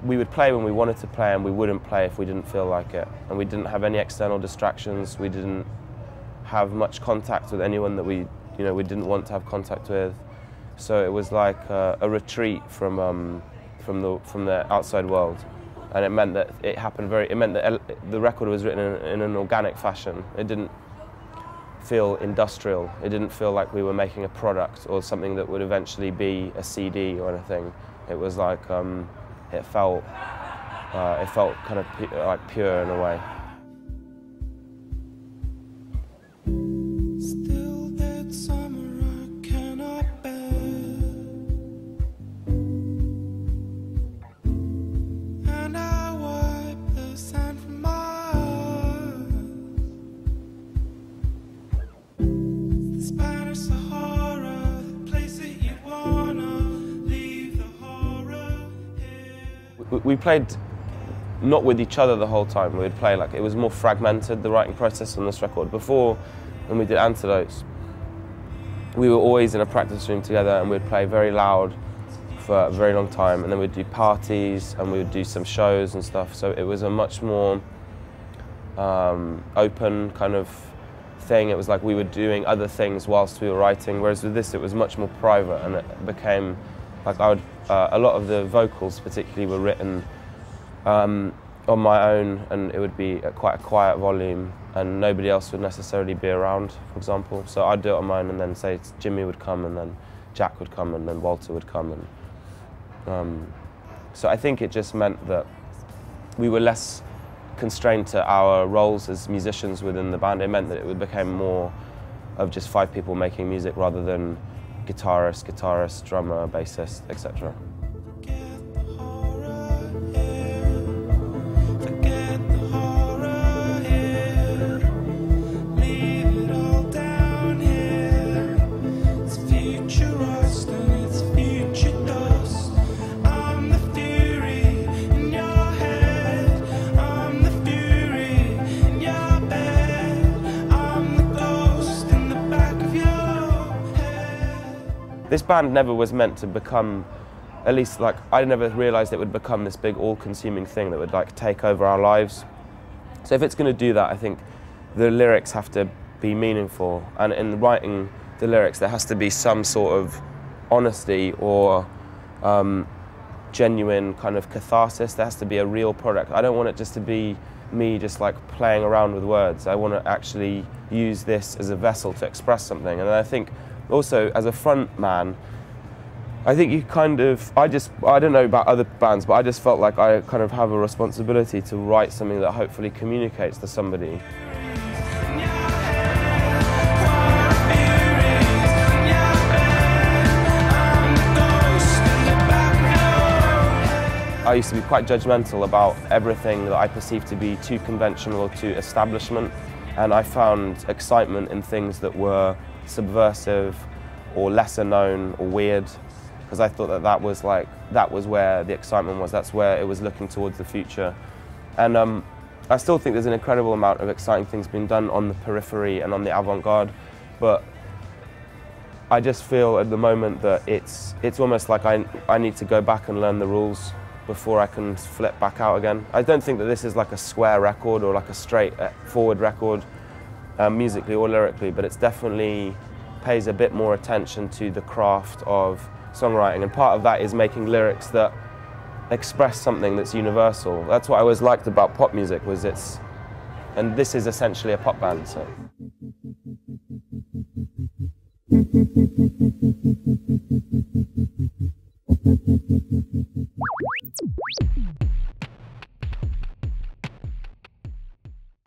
we would play when we wanted to play, and we wouldn't play if we didn't feel like it. And we didn't have any external distractions. We didn't have much contact with anyone that we didn't want to have contact with. So it was like a retreat from the outside world. And it meant that it meant that the record was written in an organic fashion. It didn't feel industrial. It didn't feel like we were making a product or something that would eventually be a CD or anything. It was like, it felt kind of like pure in a way. We played not with each other the whole time. We'd play like, it was more fragmented, the writing process on this record. Before, when we did Antidotes, we were always in a practice room together, and we'd play very loud for a very long time, and then we'd do parties and we would do some shows and stuff. So it was a much more open kind of thing. It was like we were doing other things whilst we were writing, whereas with this it was much more private, and it became like a lot of the vocals particularly were written on my own, and it would be at quite a quiet volume, and nobody else would necessarily be around, for example. So I'd do it on mine, and then say Jimmy would come, and then Jack would come, and then Walter would come. And so I think it just meant that we were less constrained to our roles as musicians within the band. It meant that it became more of just 5 people making music rather than guitarist, drummer, bassist, etc. This band never was meant to become, at least like, I never realised it would become this big all-consuming thing that would like take over our lives. So if it's going to do that, I think the lyrics have to be meaningful, and in writing the lyrics there has to be some sort of honesty or genuine kind of catharsis. There has to be a real product. I don't want it just to be me just like playing around with words. I want to actually use this as a vessel to express something. And I think also, as a front man, I think you kind of, I don't know about other bands, but I just felt like I kind of have a responsibility to write something that hopefully communicates to somebody. I used to be quite judgmental about everything that I perceived to be too conventional or too establishment, and I found excitement in things that were subversive or lesser known or weird, because I thought that was where the excitement was. That's where it was looking towards the future. And I still think there's an incredible amount of exciting things being done on the periphery and on the avant-garde, but I just feel at the moment that it's almost like I need to go back and learn the rules before I can flip back out again. I don't think that this is like a square record or like a straight forward record, musically or lyrically, but it's definitely pays a bit more attention to the craft of songwriting, and part of that is making lyrics that express something that's universal. That's what I always liked about pop music, was and this is essentially a pop band, so.